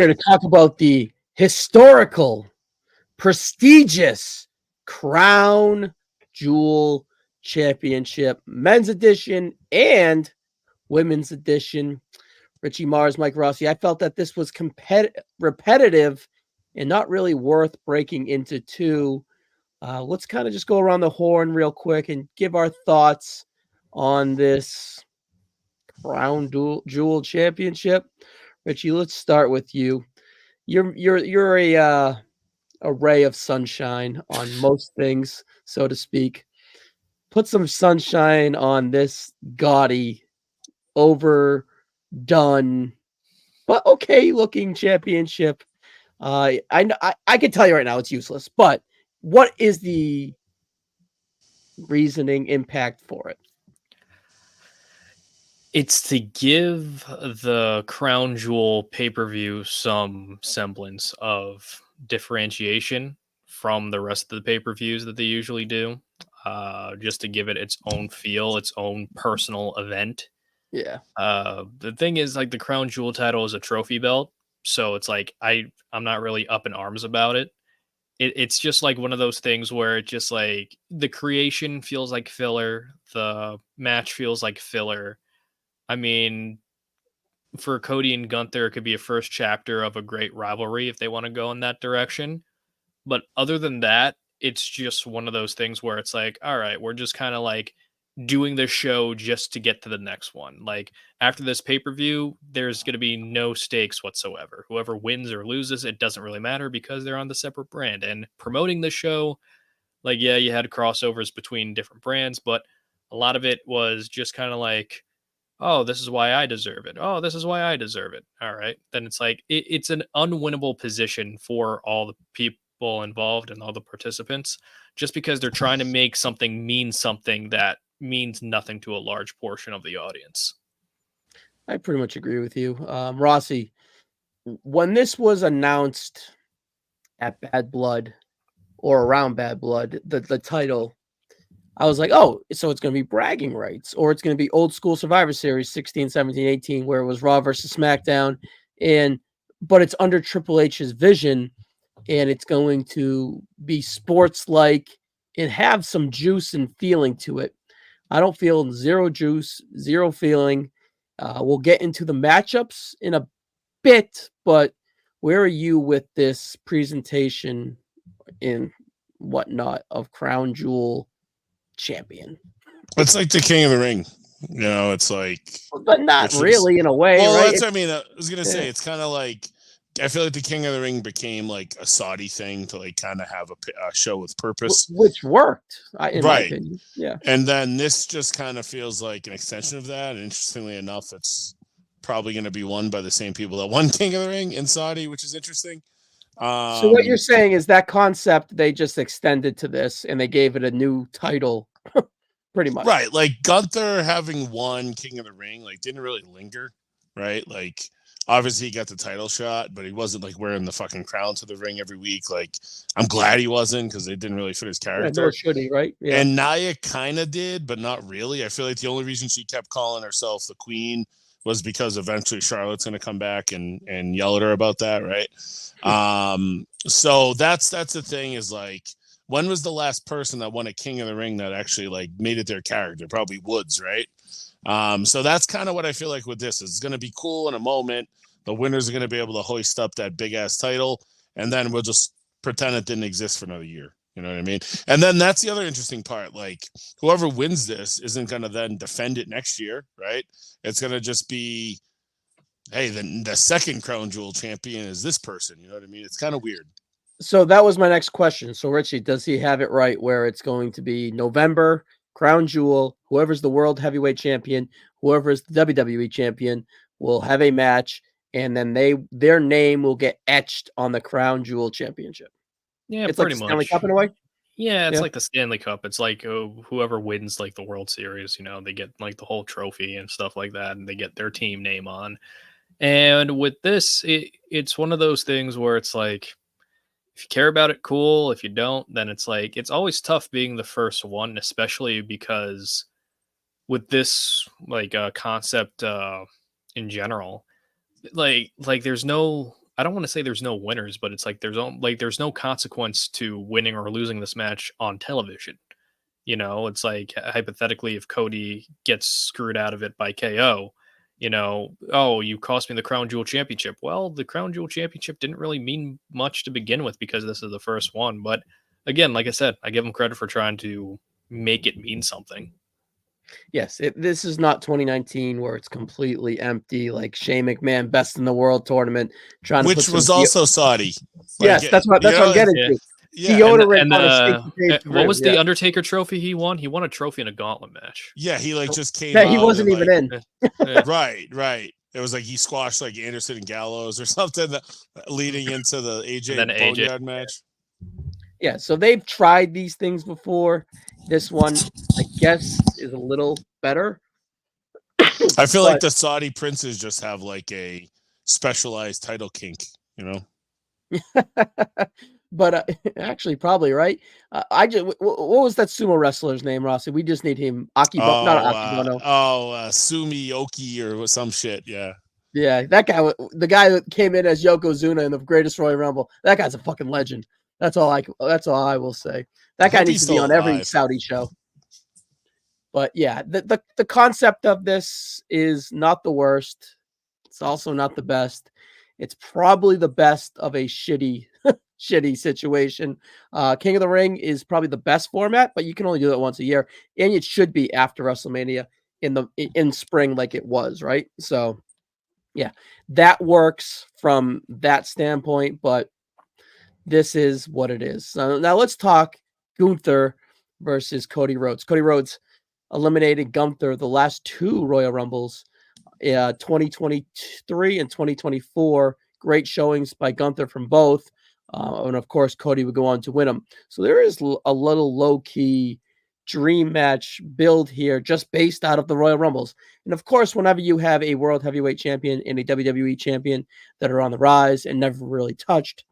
Here to talk about the historical, prestigious Crown Jewel Championship, men's edition and women's edition. Richie Mars, Mike Rossi. I felt that this was repetitive and not really worth breaking into two. Let's kind of just go around the horn real quick and give our thoughts on this Crown Jewel Championship. Richie, let's start with you. You're a ray of sunshine on most things, so to speak. Put some sunshine on this gaudy, overdone, but okay looking championship. I can tell you right now it's useless, but what is the reasoning impact for it? It's to give the Crown Jewel pay-per-view some semblance of differentiation from the rest of the pay-per-views that they usually do. Just to give it its own feel, its own personal event. Yeah. The thing is, like, the Crown Jewel title is a trophy belt, so it's like I'm not really up in arms about it. It's just like one of those things where it just like the creation feels like filler, the match feels like filler. I mean, for Cody and Gunther, it could be a first chapter of a great rivalry if they want to go in that direction. But other than that, it's just one of those things where it's like, all right, we're just kind of like doing the show just to get to the next one. Like after this pay-per-view, there's going to be no stakes whatsoever. Whoever wins or loses, it doesn't really matter because they're on the separate brand. And promoting the show, like, yeah, you had crossovers between different brands, but a lot of it was just kind of like, oh, this is why I deserve it. Oh, this is why I deserve it. All right. Then it's like, it's an unwinnable position for all the people involved and all the participants, just because they're trying to make something mean something that means nothing to a large portion of the audience. I pretty much agree with you. Rossi, when this was announced at Bad Blood or around Bad Blood, the title, I was like, oh, so it's going to be bragging rights, or it's going to be old school Survivor Series 16, 17, 18, where it was Raw versus SmackDown. But it's under Triple H's vision, and it's going to be sports like and have some juice and feeling to it. I don't feel zero juice, zero feeling. We'll get into the matchups in a bit, but where are you with this presentation and whatnot of Crown Jewel champion? It's like the King of the Ring. You know, it's like... But not really, in a way, well, right? That's what I mean. I was going to say, it's kind of like... I feel like the King of the Ring became like a Saudi thing to like kind of have a show with purpose. Which worked, in my opinion. Yeah. And then this just kind of feels like an extension of that. And interestingly enough, it's probably going to be won by the same people that won King of the Ring in Saudi, which is interesting. So what you're saying is that concept they just extended to this and they gave it a new title, pretty much. Right. Like Gunther having won King of the Ring, like didn't really linger, right? Like obviously he got the title shot, but he wasn't like wearing the fucking crown to the ring every week. Like I'm glad he wasn't because it didn't really fit his character. Nor should he, right? Yeah. And Nia kind of did, but not really. I feel like the only reason she kept calling herself the queen was because eventually Charlotte's going to come back and yell at her about that, right? So that's the thing is like, when was the last person that won a King of the Ring that actually like made it their character? Probably Woods, right? So that's kind of what I feel like with this. It's going to be cool in a moment. The winners are going to be able to hoist up that big ass title, and then we'll just pretend it didn't exist for another year. You know what I mean? And then that's the other interesting part. Like whoever wins this isn't going to then defend it next year, right? It's going to just be, hey, the second Crown Jewel champion is this person. You know what I mean? It's kind of weird. So that was my next question. So Richie, does he have it right where it's going to be November, Crown Jewel, whoever's the world heavyweight champion, whoever's the WWE champion will have a match, and then their name will get etched on the Crown Jewel championship? Yeah, it's pretty like much. Stanley Cup in a way? Yeah, it's like the Stanley Cup. It's like whoever wins like the World Series, you know, they get like the whole trophy and stuff like that, and they get their team name on. And with this, it's one of those things where it's like, if you care about it, cool. If you don't, then it's like, it's always tough being the first one, especially because with this like concept in general, like there's no, I don't want to say there's no winners, but it's like there's no consequence to winning or losing this match on television. You know, it's like hypothetically, if Cody gets screwed out of it by KO, you know, oh, you cost me the Crown Jewel Championship. Well, the Crown Jewel Championship didn't really mean much to begin with because this is the first one. But again, like I said, I give him credit for trying to make it mean something. Yes, this is not 2019 where it's completely empty, like Shane McMahon best in the world tournament trying to put Which some was also Saudi. Yes, Like, that's what I'm getting Yeah. to. Yeah. Deodorant on a safety page what was through, the Undertaker trophy he won? He won a trophy in a gauntlet match. Yeah, he like just came Yeah, he out wasn't and, even like, in. Yeah. Right. It was like he squashed like Anderson and Gallows or something leading into the AJ And then AJ. Boneyard match. Yeah, so they've tried these things before. This one, I guess, is a little better. I feel like the Saudi princes just have like a specialized title kink, you know? But actually, probably right. I just what was that sumo wrestler's name, Rossi? We just need him. Not Akibono. Sumi Oki or some shit. Yeah. Yeah, that guy, the guy that came in as Yokozuna in the Greatest Royal Rumble. That guy's a fucking legend. That's all I will say. That guy needs to be on every Saudi show. But yeah, the concept of this is not the worst. It's also not the best. It's probably the best of a shitty situation. King of the Ring is probably the best format, but you can only do that once a year, and it should be after WrestleMania in spring, like it was, right? So, yeah, that works from that standpoint, but this is what it is. So now let's talk Gunther versus Cody Rhodes. Cody Rhodes eliminated Gunther the last two Royal Rumbles, 2023 and 2024. Great showings by Gunther from both. And of course, Cody would go on to win them. So there is a little low-key dream match build here just based out of the Royal Rumbles. And of course, whenever you have a World Heavyweight Champion and a WWE Champion that are on the rise and never really touched,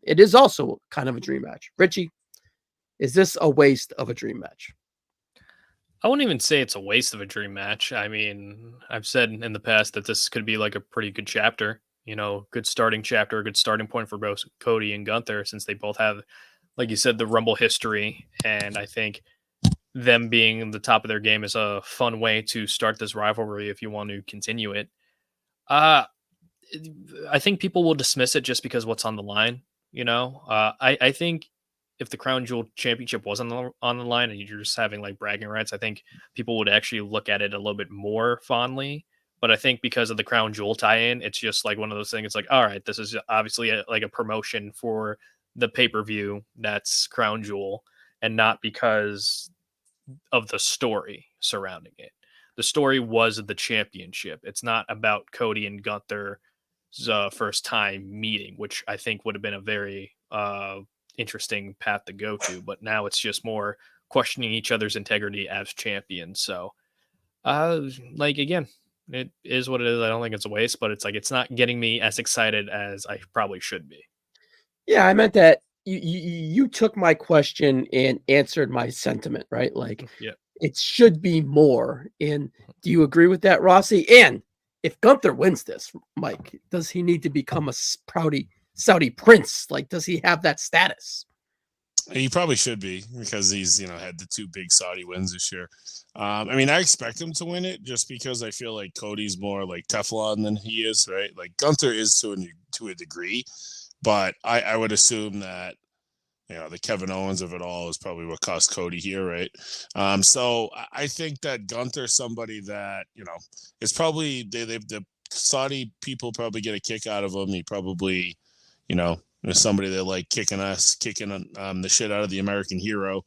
it is also kind of a dream match. Richie, is this a waste of a dream match? I wouldn't even say it's a waste of a dream match. I mean, I've said in the past that this could be like a pretty good chapter, you know, good starting chapter, a good starting point for both Cody and Gunther, since they both have, like you said, the Rumble history. And I think them being the top of their game is a fun way to start this rivalry if you want to continue it. I think people will dismiss it just because what's on the line, you know. I think if the Crown Jewel Championship wasn't on the line and you're just having like bragging rights, I think people would actually look at it a little bit more fondly. But I think because of the Crown Jewel tie-in, it's just like one of those things. It's like, all right, this is obviously like a promotion for the pay-per-view that's Crown Jewel, and not because of the story surrounding it. The story was the championship. It's not about Cody and Gunther's first time meeting, which I think would have been a very interesting path to go to. But now it's just more questioning each other's integrity as champions. So, like, again, it is what it is. I don't think it's a waste, but it's like it's not getting me as excited as I probably should be. Yeah, I meant that you took my question and answered my sentiment, right? Like, Yeah, it should be more. And do you agree with that, Rossi? And if Gunther wins this, Mike, does he need to become a Saudi prince? Like, does he have that status? He probably should be, because he's, you know, had the two big Saudi wins this year. I mean, I expect him to win it just because I feel like Cody's more like Teflon than he is, right? Like Gunther is to a degree, but I would assume that, you know, the Kevin Owens of it all is probably what cost Cody here, right? So I think that Gunther's somebody that, you know, is probably the Saudi people probably get a kick out of him. He probably, you know, is somebody that like kicking the shit out of the American hero.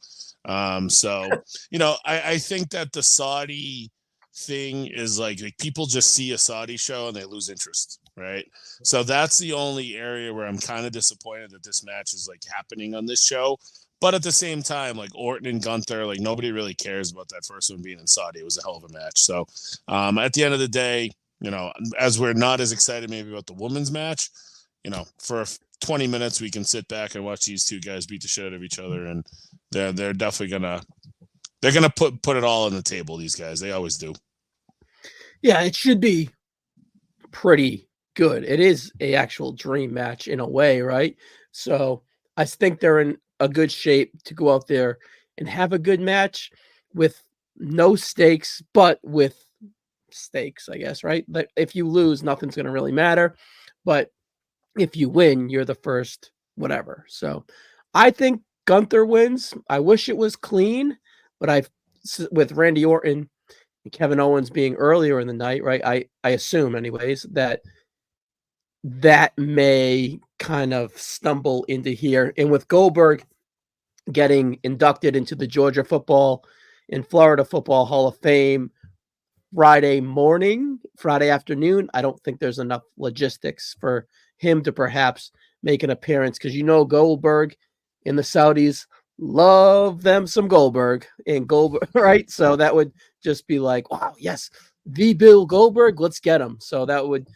So, you know, I think that the Saudi thing is like people just see a Saudi show and they lose interest, right? So that's the only area where I'm kind of disappointed that this match is like happening on this show. But at the same time, like Orton and Gunther, like nobody really cares about that first one being in Saudi. It was a hell of a match. So at the end of the day, you know, as we're not as excited maybe about the women's match, you know, for 20 minutes we can sit back and watch these two guys beat the shit out of each other, and they're definitely gonna put it all on the table. These guys, they always do. Yeah, it should be pretty good. It is a actual dream match in a way, right? So I think they're in a good shape to go out there and have a good match with no stakes, but with stakes, I guess, right? But if you lose, nothing's going to really matter. But if you win, you're the first, whatever. So I think Gunther wins. I wish it was clean, but with Randy Orton and Kevin Owens being earlier in the night, right? I assume, anyways, that may kind of stumble into here. And with Goldberg getting inducted into the Georgia football and Florida football Hall of Fame Friday morning, Friday afternoon, I don't think there's enough logistics for him to perhaps make an appearance, because Goldberg and the Saudis love them some Goldberg and Goldberg, right? So that would just be like, wow, yes, the Bill Goldberg, let's get him. So that would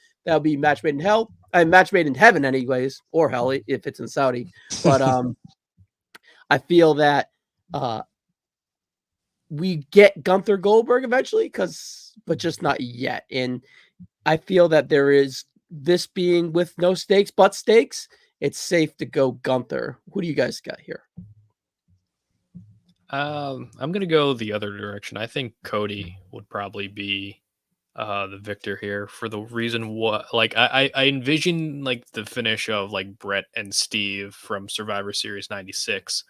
be match made in hell, match made in heaven, anyways, or hell if it's in Saudi. But I feel that we get Gunther Goldberg eventually, but just not yet. And I feel that there is, this being with no stakes but stakes, it's safe to go Gunther. Who do you guys got here? I'm gonna go the other direction. I think Cody would probably be the victor here, for the reason I envision like the finish of like Brett and Steve from Survivor Series 96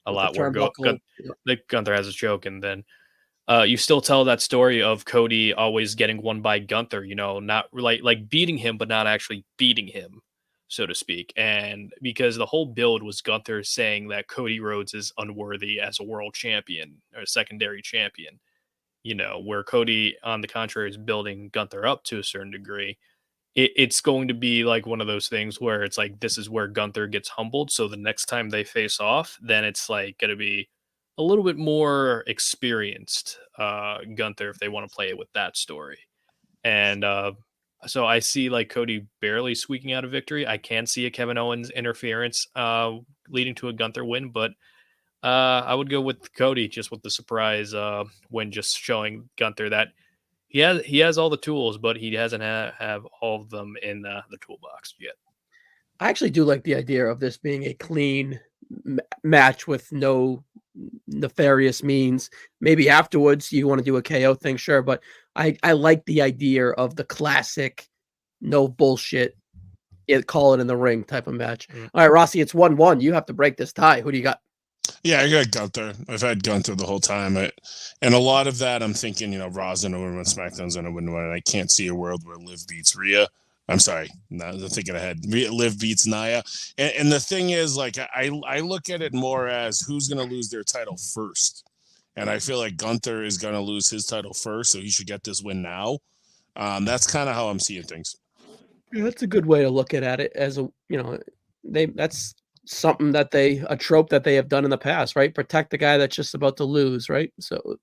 a lot, where Gunther has a choke, and then you still tell that story of Cody always getting won by Gunther, not like beating him, but not actually beating him, so to speak. And because the whole build was Gunther saying that Cody Rhodes is unworthy as a world champion or a secondary champion, where Cody, on the contrary, is building Gunther up to a certain degree. It's going to be like one of those things where it's like, this is where Gunther gets humbled. So the next time they face off, then it's like going to be a little bit more experienced Gunther, if they want to play it with that story. And so I see like Cody barely squeaking out a victory. I can see a Kevin Owens interference leading to a Gunther win, but I would go with Cody, just with the surprise win, just showing Gunther that he has all the tools, but he hasn't have all of them in the toolbox yet. I actually do like the idea of this being a clean match with no nefarious means. Maybe afterwards you want to do a KO thing, sure, but I like the idea of the classic, no bullshit, call it in the ring type of match. All right, Rossi, it's 1-1. You have to break this tie. Who do you got? Yeah, I got Gunther. I've had Gunther the whole time. And a lot of that, I'm thinking, Raw's going to win when SmackDown's going to win. And I can't see a world where Liv beats Rhea. I'm sorry, I'm thinking ahead. Liv beats Nia. And the thing is, like, I look at it more as who's going to lose their title first. And I feel like Gunther is going to lose his title first, so he should get this win now. That's kind of how I'm seeing things. Yeah, that's a good way to look at it. As a, that's something a trope that they have done in the past, right? Protect the guy that's just about to lose, right? So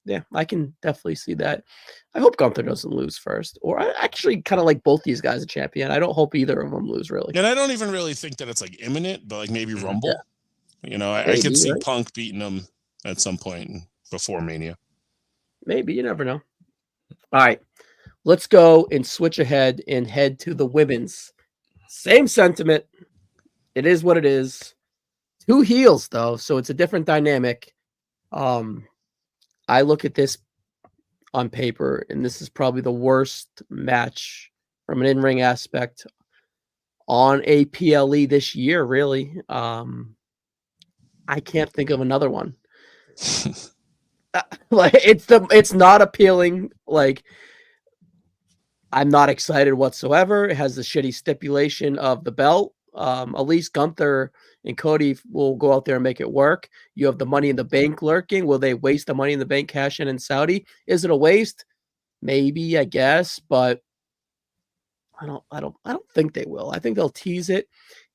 yeah, I can definitely see that. I hope Gunther doesn't lose first, or I actually kind of like both these guys a champion. I don't hope either of them lose, really. And I don't even really think that it's like imminent, but like maybe Rumble. Yeah. I could see Punk beating him at some point before Mania. Maybe, you never know. All right, let's go and switch ahead and head to the women's. Same sentiment. It is what it is. Two heels, though, so it's a different dynamic. I look at this on paper, and this is probably the worst match from an in-ring aspect on a PLE this year, really. I can't think of another one. Like it's not appealing. Like, I'm not excited whatsoever. It has the shitty stipulation of the belt. At least Gunther and Cody will go out there and make it work. You have the Money in the Bank lurking. Will they waste the Money in the Bank cash in Saudi? Is it a waste? Maybe, I guess, but I don't think they will. I think they'll tease it,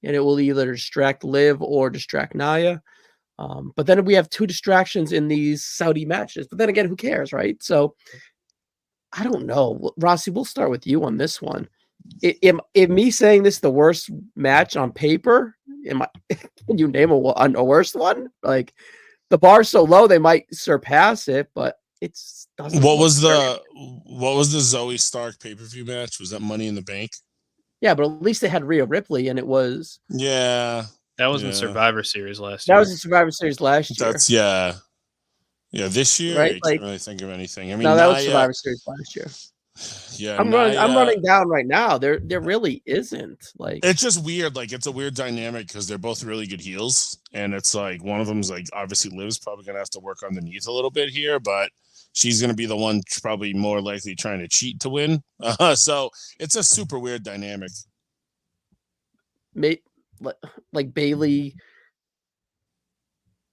and it will either distract Liv or distract Nia. But then we have two distractions in these Saudi matches. But then again, who cares, right? So I don't know. Rossi, we'll start with you on this one. Am me saying this the worst match on paper? Can you name a worse one? Like, the bar's so low they might surpass it, but it's doesn't. What was the Zoe Stark pay-per-view match? Was that Money in the Bank? Yeah, but at least they had Rhea Ripley, and it was Yeah. That was in Yeah. Survivor Series last that year. was in Survivor Series last year. That's yeah. This year Right? I Like can't really think of anything. I mean, no, that was Nia, Survivor Series last year. yeah, I'm Nia. running down right now. There really isn't. Like It's just weird. Like it's a weird dynamic because they're both really good heels, and it's like one of them's like obviously Liv's probably gonna have to work underneath a little bit here, but she's gonna be the one probably more likely trying to cheat to win. So it's a super weird dynamic. like Bailey.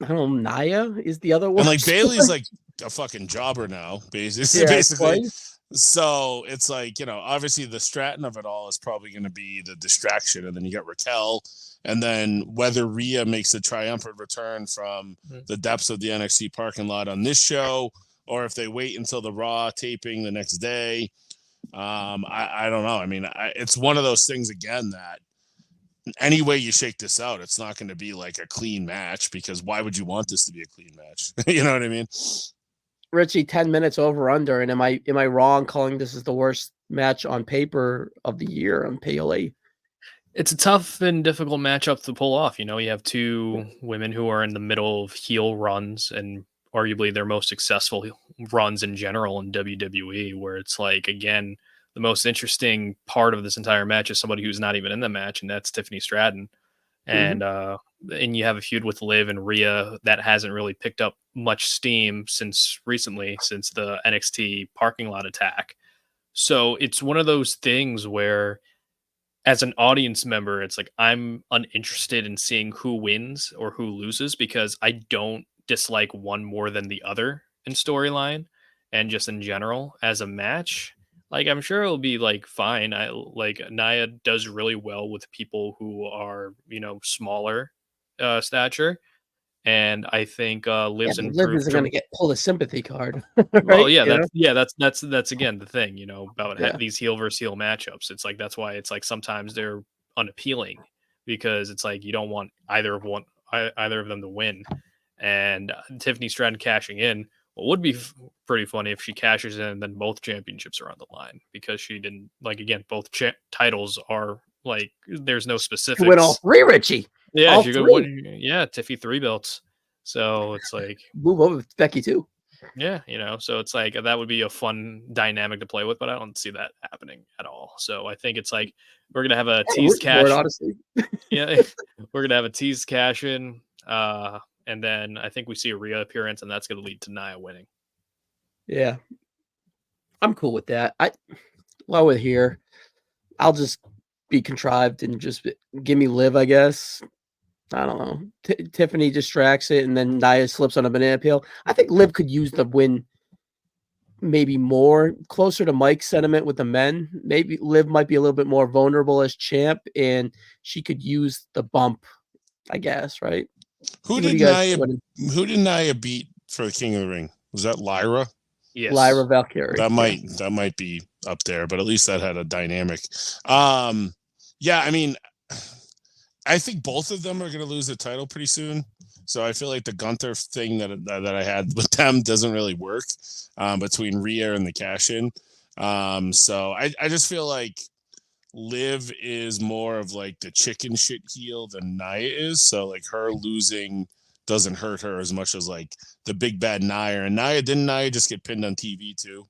I don't know. Nia is the other one. And like Bailey's like a fucking jobber now, basically. Yeah, basically. twice. So it's like, obviously the Stratton of it all is probably going to be the distraction. And then you got Raquel. And then whether Rhea makes a triumphant return from the depths of the NXT parking lot on this show, or if they wait until the Raw taping the next day, I don't know. I mean, it's one of those things, again, that any way you shake this out, it's not going to be like a clean match, because why would you want this to be a clean match? You know what I mean? Richie, 10 minutes over under, and am I wrong calling this is the worst match on paper of the year on PLE? It's a tough and difficult matchup to pull off. You have two women who are in the middle of heel runs, and arguably their most successful runs in general in WWE, where it's like, again, the most interesting part of this entire match is somebody who's not even in the match, and that's Tiffany Stratton. And you have a feud with Liv and Rhea that hasn't really picked up much steam since the NXT parking lot attack. So it's one of those things where, as an audience member, it's like I'm uninterested in seeing who wins or who loses, because I don't dislike one more than the other in storyline and just in general as a match. Like, I'm sure it'll be like fine. Nia does really well with people who are, smaller stature. And I think Liv's Liv improved. isn't going to pull a sympathy card. Right? Well, yeah, that's again the thing, about these heel versus heel matchups. It's like, that's why it's like sometimes they're unappealing, because it's like you don't want either of them to win. And Tiffany Stratton cashing in, well, would be pretty funny if she cashes in and then both championships are on the line, because she didn't, like, again, both titles are like, there's no specifics. She win all three, Richie. Yeah, she could win. Yeah, Tiffy 3 belts. So it's like move over with Becky too. Yeah, so it's like that would be a fun dynamic to play with, but I don't see that happening at all. So I think it's like we're gonna have a teased cash. Honestly. Yeah, we're gonna have a teased cash in, and then I think we see a Rhea appearance, and that's gonna lead to Nia winning. Yeah, I'm cool with that. While we're here, I'll just be contrived and just give me Liv, I guess. I don't know. Tiffany distracts it, and then Nia slips on a banana peel. I think Liv could use the win maybe more, closer to Mike's sentiment with the men. Maybe Liv might be a little bit more vulnerable as champ, and she could use the bump, I guess, right? Who did Nia beat for the King of the Ring? Was that Lyra? Yes. Lyra Valkyrie. That might be up there, but at least that had a dynamic. Yeah, I mean, I think both of them are going to lose the title pretty soon. So I feel like the Gunther thing that I had with them doesn't really work between Rhea and the cash-in. So I just feel like Liv is more of like the chicken shit heel than Nia is. So like her losing doesn't hurt her as much as like the big bad Nia. And didn't Nia just get pinned on TV too?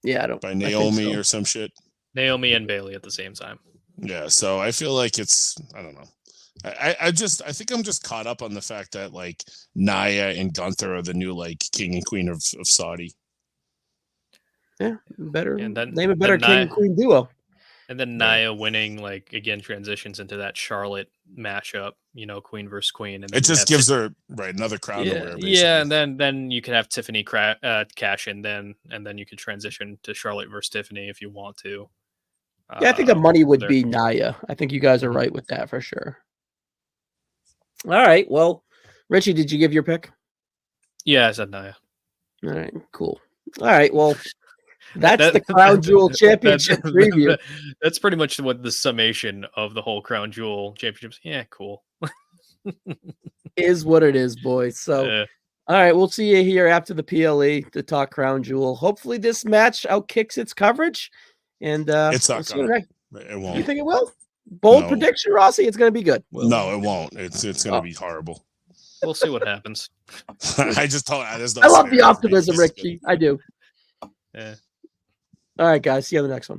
Yeah, by Naomi or some shit. Naomi and Bailey at the same time. Yeah, so I feel like I don't know. I think I'm just caught up on the fact that like Nia and Gunther are the new like king and queen of Saudi. Yeah, better. And then name a better king and queen duo. And then Nia winning, like, again, transitions into that Charlotte matchup, queen versus queen. And it just gives her another crown to wear. Basically. Yeah, and then you could have Tiffany cash in, and then you could transition to Charlotte versus Tiffany if you want to. Yeah, I think the money would be Nia. I think you guys are right with that for sure. All right. Well, Richie, did you give your pick? Yeah, I said Nia. All right, cool. All right, well, that's the Crown Jewel Championship preview. That's pretty much what the summation of the whole Crown Jewel Championships. Yeah, cool. Is what it is, boys. So, all right, we'll see you here after the PLE to talk Crown Jewel. Hopefully this match outkicks its coverage, And It's not we'll see what gonna. next- It You won't. think it will? Bold No. prediction, Rossi. It's going to be good. No, it won't. It's gonna Oh. be horrible. We'll see what happens. I just told. There's no I love the scenario for me. optimism, This is Richie. I do. Yeah. All right, guys. See you on the next one.